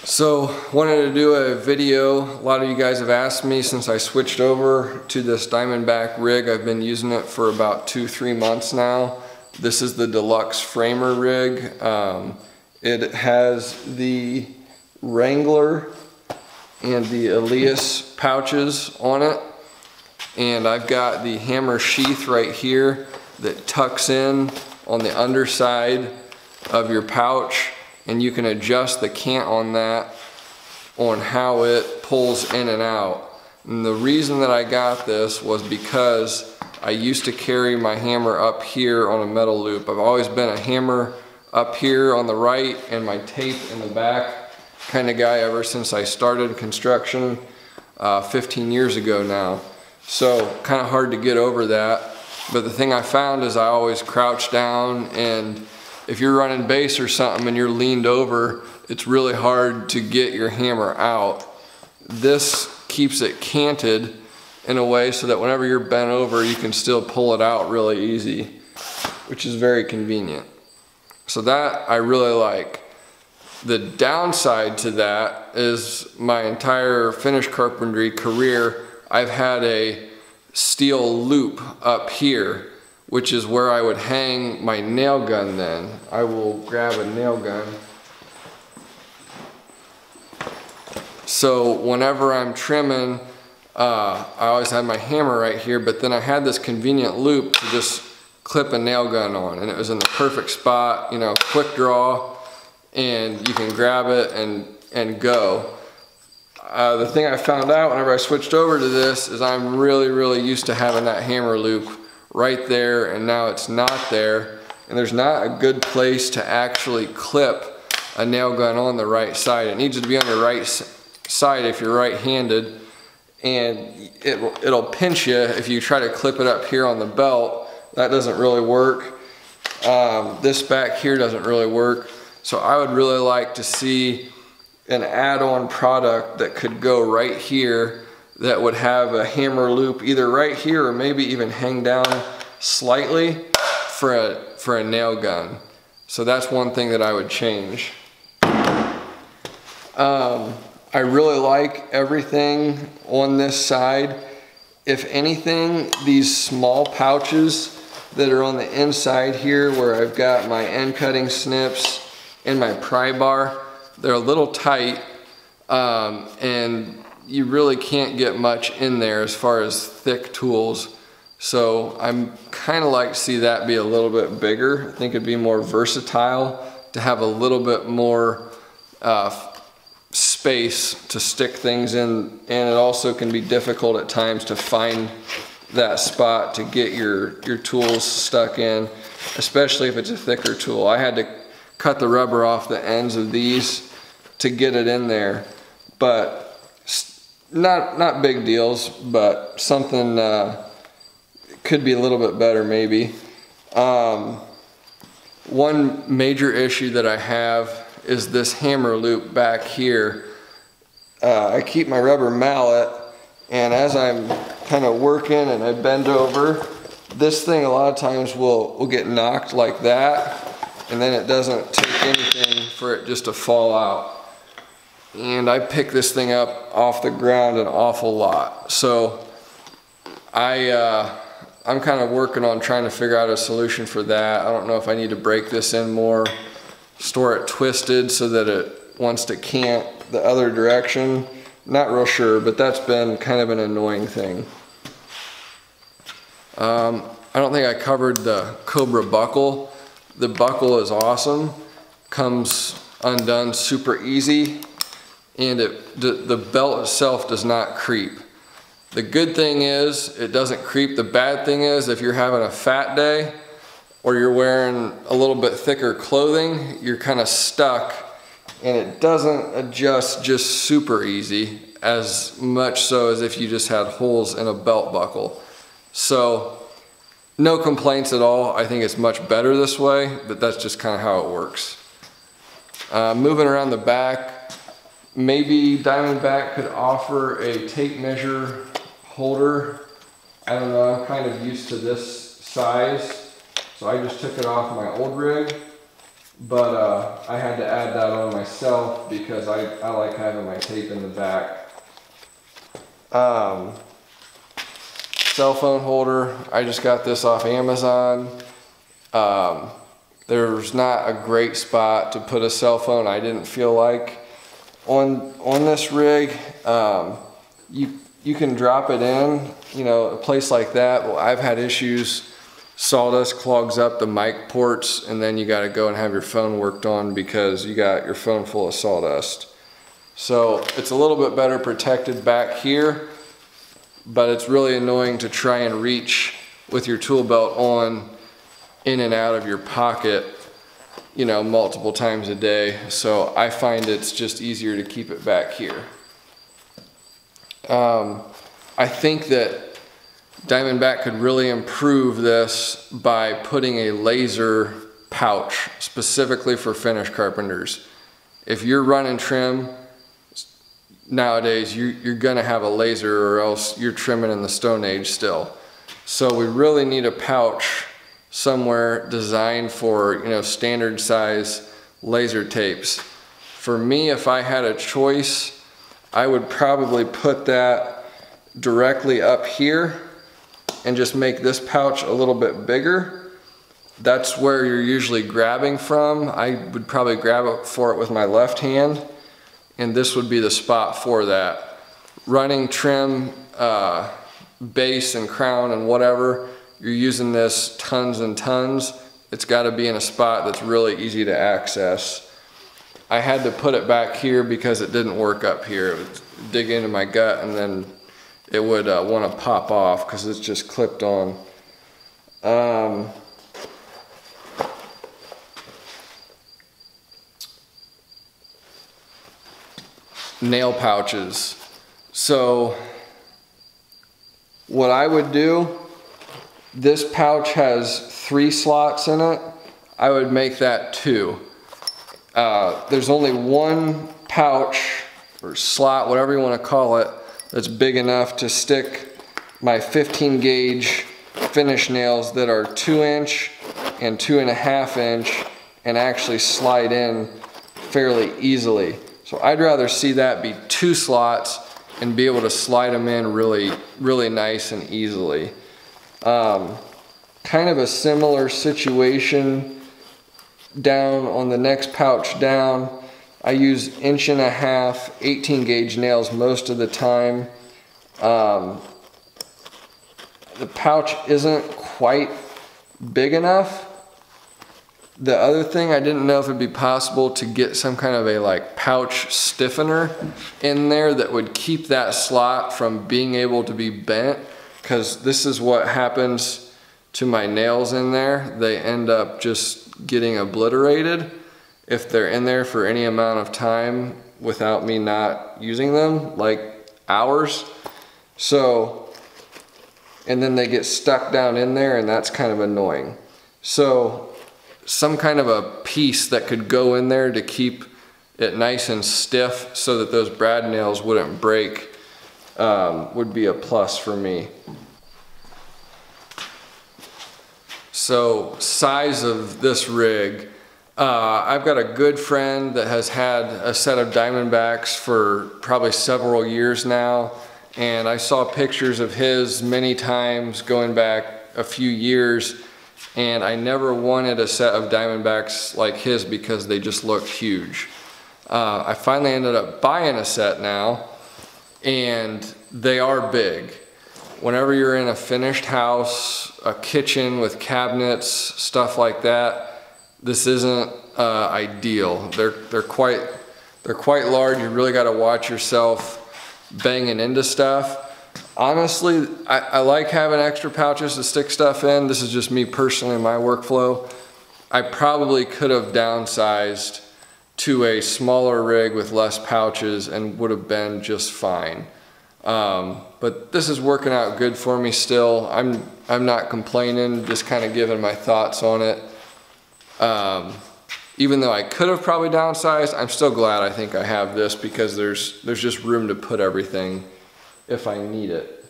So wanted to do a video. A lot of you guys have asked me since I switched over to this Diamondback rig. I've been using it for about 2-3 months now. This is the Deluxe framer rig. It has the Wrangler and the Elias pouches on it. And I've got the hammer sheath right here that tucks in on the underside of your pouch, and you can adjust the cant on that on how it pulls in and out. And the reason that I got this was because I used to carry my hammer up here on a metal loop. I've always been a hammer up here on the right and my tape in the back kind of guy ever since I started construction 15 years ago now. So kind of hard to get over that. But the thing I found is I always crouch down, and if you're running bass or something and you're leaned over, it's really hard to get your hammer out. This keeps it canted in a way so that whenever you're bent over, you can still pull it out really easy, which is very convenient. So that I really like. The downside to that is my entire finish carpentry career, I've had a steel loop up here, which is where I would hang my nail gun then. I will grab a nail gun. So whenever I'm trimming, I always had my hammer right here, but then I had this convenient loop to just clip a nail gun on, and it was in the perfect spot, you know, quick draw, and you can grab it and go. The thing I found out whenever I switched over to this is I'm really used to having that hammer loop right there, and now it's not there, and there's not a good place to actually clip a nail gun on the right side. It needs to be on your right side if you're right-handed, and it'll pinch you if you try to clip it up here on the belt. That doesn't really work. This back here doesn't really work. So I would really like to see an add-on product that could go right here that would have a hammer loop either right here or maybe even hang down slightly for a nail gun. So that's one thing that I would change. I really like everything on this side. If anything, these small pouches that are on the inside here where I've got my end cutting snips and my pry bar, they're a little tight, and you really can't get much in there as far as thick tools. So I'm kind of like to see that be a little bit bigger. I think it'd be more versatile to have a little bit more space to stick things in, and it also can be difficult at times to find that spot to get your tools stuck in, especially if it's a thicker tool. I had to cut the rubber off the ends of these to get it in there, but not big deals, but something could be a little bit better maybe. One major issue that I have is this hammer loop back here. I keep my rubber mallet, and as I'm kind of working and I bend over, this thing a lot of times will get knocked like that, and then it doesn't take anything for it just to fall out. And I pick this thing up off the ground an awful lot. So I'm kind of working on trying to figure out a solution for that. I don't know if I need to break this in more, store it twisted so that it wants to cant the other direction. Not real sure, but that's been kind of an annoying thing. I don't think I covered the Cobra buckle. The buckle is awesome, comes undone super easy, and the belt itself does not creep. The good thing is it doesn't creep. The bad thing is if you're having a fat day or you're wearing a little bit thicker clothing, you're kind of stuck, and it doesn't adjust just super easy, as much so as if you just had holes in a belt buckle. So no complaints at all. I think it's much better this way, but that's just kind of how it works. Moving around the back, maybe Diamondback could offer a tape measure holder. I don't know, I'm kind of used to this size, so I just took it off my old rig but I had to add that on myself because I like having my tape in the back. Cell phone holder, I just got this off Amazon. There's not a great spot to put a cell phone, I didn't feel like. On this rig, you can drop it in, you know, a place like that. Well, I've had issues, sawdust clogs up the mic ports, and then you gotta go and have your phone worked on because you got your phone full of sawdust. So it's a little bit better protected back here, but it's really annoying to try and reach with your tool belt on in and out of your pocket, you know, multiple times a day. So I find it's just easier to keep it back here. I think that Diamondback could really improve this by putting a laser pouch specifically for finish carpenters. If you're running trim, nowadays you're gonna have a laser or else you're trimming in the Stone Age still. So we really need a pouch somewhere designed for, you know, standard size laser tapes. For me, if I had a choice, I would probably put that directly up here and just make this pouch a little bit bigger. That's where you're usually grabbing from. I would probably grab for it with my left hand, and this would be the spot for that. Running trim, base and crown and whatever, you're using this tons and tons. It's got to be in a spot that's really easy to access. I had to put it back here because it didn't work up here. It would dig into my gut and then it would want to pop off because it's just clipped on. Nail pouches. So what I would do, this pouch has 3 slots in it. I would make that 2. There's only one pouch or slot, whatever you want to call it, that's big enough to stick my 15 gauge finish nails that are 2-inch and 2.5-inch and actually slide in fairly easily. So I'd rather see that be 2 slots and be able to slide them in really, really nice and easily. Kind of a similar situation down on the next pouch down. I use 1.5-inch 18 gauge nails most of the time. The pouch isn't quite big enough. The other thing, I didn't know if it'd be possible to get some kind of a like pouch stiffener in there that would keep that slot from being able to be bent, because this is what happens to my nails in there. They end up just getting obliterated if they're in there for any amount of time without me not using them, like hours. So, and then they get stuck down in there, and that's kind of annoying. So some kind of a piece that could go in there to keep it nice and stiff so that those brad nails wouldn't break would be a plus for me. So size of this rig, I've got a good friend that has had a set of Diamondbacks for probably several years now, and I saw pictures of his many times going back a few years, and I never wanted a set of Diamondbacks like his because they just looked huge. I finally ended up buying a set now, and they are big. Whenever you're in a finished house, a kitchen with cabinets, stuff like that, this isn't ideal. They're quite large. You really got to watch yourself banging into stuff. Honestly, I like having extra pouches to stick stuff in. This is just me personally in my workflow. I probably could have downsized to a smaller rig with less pouches and would have been just fine. But this is working out good for me still. I'm not complaining, just kind of giving my thoughts on it. Even though I could have probably downsized, I'm still glad I think I have this because there's just room to put everything if I need it.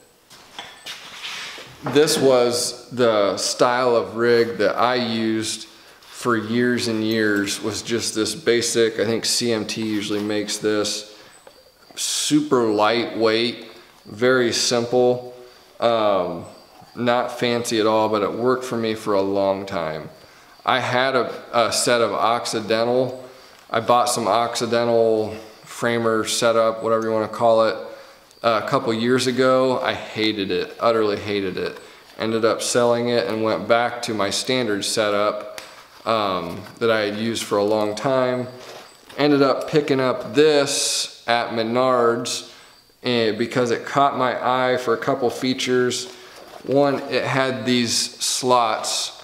This was the style of rig that I used for years and years was just this basic, I think CMT usually makes this, super lightweight, very simple, not fancy at all, but it worked for me for a long time. I had a set of Occidental. I bought some Occidental framer setup, whatever you want to call it, a couple years ago. I hated it, utterly hated it. Ended up selling it and went back to my standard setup that I had used for a long time. Ended up picking up this at Menards because it caught my eye for a couple features. One, it had these slots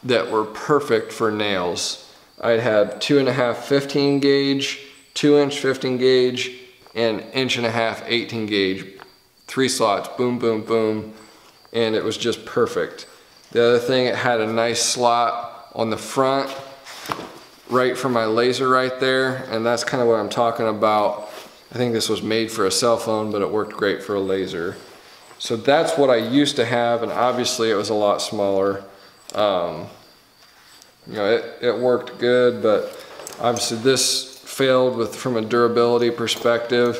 that were perfect for nails. I had 2.5 15 gauge, 2-inch 15 gauge, and 1.5 inch 18 gauge. 3 slots, boom, boom, boom, and it was just perfect. The other thing, it had a nice slot on the front, right for my laser right there, and that's kind of what I'm talking about. I think this was made for a cell phone, but it worked great for a laser. So that's what I used to have, and obviously it was a lot smaller. You know, it worked good, but obviously this failed from a durability perspective.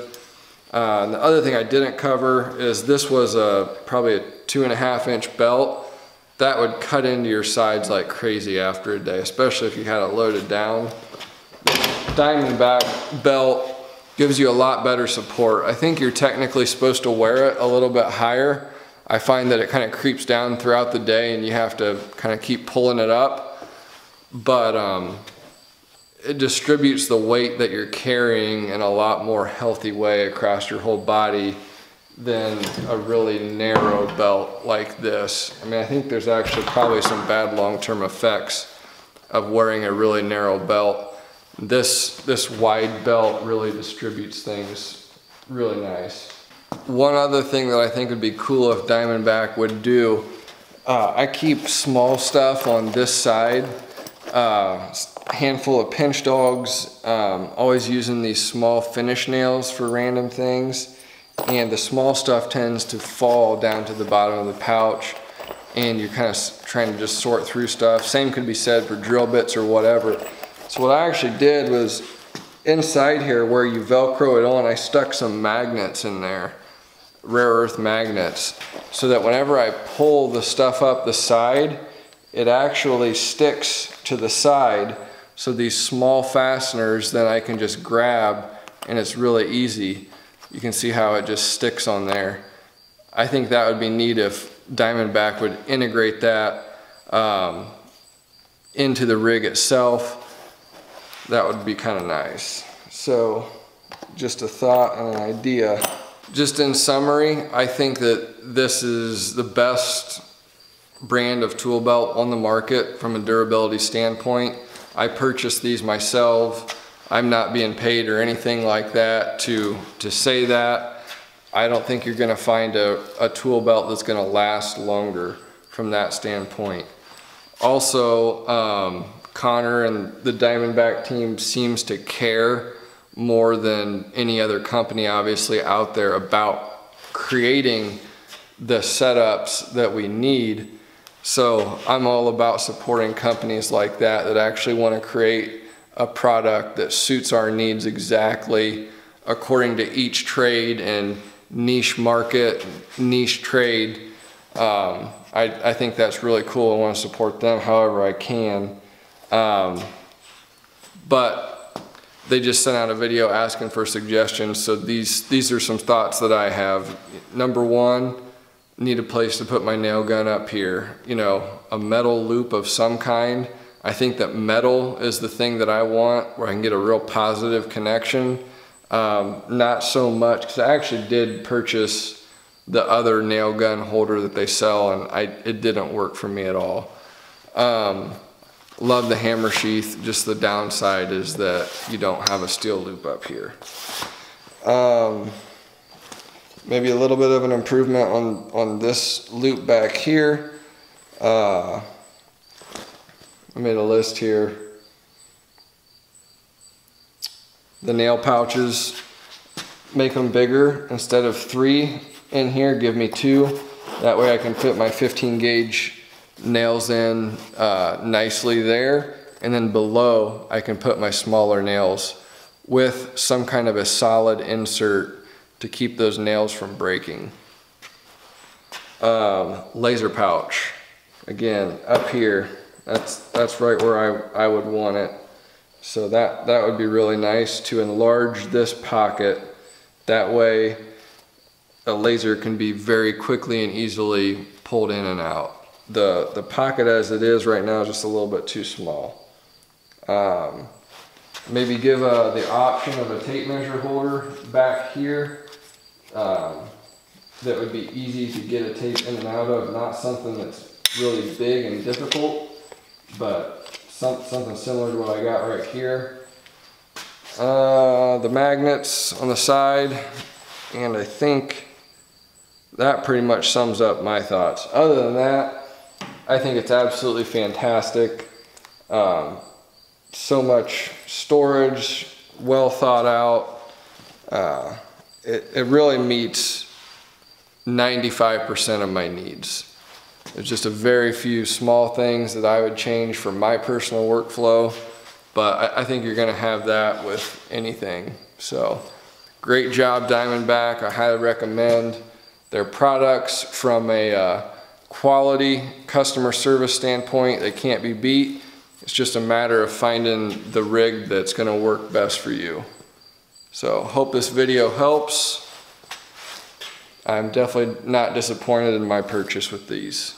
And the other thing I didn't cover is this was probably a 2.5 inch belt. That would cut into your sides like crazy after a day, especially if you had it loaded down. Diamondback belt gives you a lot better support. I think you're technically supposed to wear it a little bit higher. I find that it kind of creeps down throughout the day and you have to kind of keep pulling it up. But it distributes the weight that you're carrying in a lot more healthy way across your whole body than a really narrow belt like this. I mean, I think there's actually probably some bad long-term effects of wearing a really narrow belt. This wide belt really distributes things really nice. One other thing that I think would be cool if Diamondback would do, I keep small stuff on this side, handful of pinch dogs, always using these small finish nails for random things. And the small stuff tends to fall down to the bottom of the pouch and you're kind of trying to just sort through stuff. Same could be said for drill bits or whatever. So what I actually did was inside here where you Velcro it on, I stuck some magnets in there, rare earth magnets, so that whenever I pull the stuff up the side, it actually sticks to the side. So these small fasteners then I can just grab and it's really easy. You can see how it just sticks on there. I think that would be neat if Diamondback would integrate that into the rig itself. That would be kind of nice. So just a thought and an idea. Just in summary, I think that this is the best brand of tool belt on the market from a durability standpoint. I purchased these myself. I'm not being paid or anything like that to say that. I don't think you're gonna find a tool belt that's gonna last longer from that standpoint. Also, Connor and the Diamondback team seems to care more than any other company obviously out there about creating the setups that we need. So I'm all about supporting companies like that that actually want to create a product that suits our needs exactly according to each trade and niche market, niche trade. I think that's really cool. I want to support them however I can. But they just sent out a video asking for suggestions. So these are some thoughts that I have. Number one, need a place to put my nail gun up here. You know, a metal loop of some kind. I think that metal is the thing that I want where I can get a real positive connection. Not so much, because I actually did purchase the other nail gun holder that they sell and it didn't work for me at all. Love the hammer sheath, just the downside is that you don't have a steel loop up here. Maybe a little bit of an improvement on this loop back here. I made a list here. The nail pouches, make them bigger. Instead of 3 in here, give me 2. That way I can fit my 15 gauge nails in nicely there. and then below I can put my smaller nails with some kind of a solid insert to keep those nails from breaking. Laser pouch, again, up here, that's right where I would want it. So that would be really nice to enlarge this pocket. That way a laser can be very quickly and easily pulled in and out. The pocket as it is right now is just a little bit too small. Maybe give the option of a tape measure holder back here. That would be easy to get a tape in and out of, not something that's really big and difficult, but something similar to what I got right here. The magnets on the side, and I think that pretty much sums up my thoughts. Other than that, I think it's absolutely fantastic. So much storage, well thought out. It really meets 95% of my needs. There's just a very few small things that I would change for my personal workflow, but I think you're gonna have that with anything. So, great job, Diamondback. I highly recommend their products. From a quality customer service standpoint, they can't be beat. It's just a matter of finding the rig that's gonna work best for you. So, hope this video helps. I'm definitely not disappointed in my purchase with these.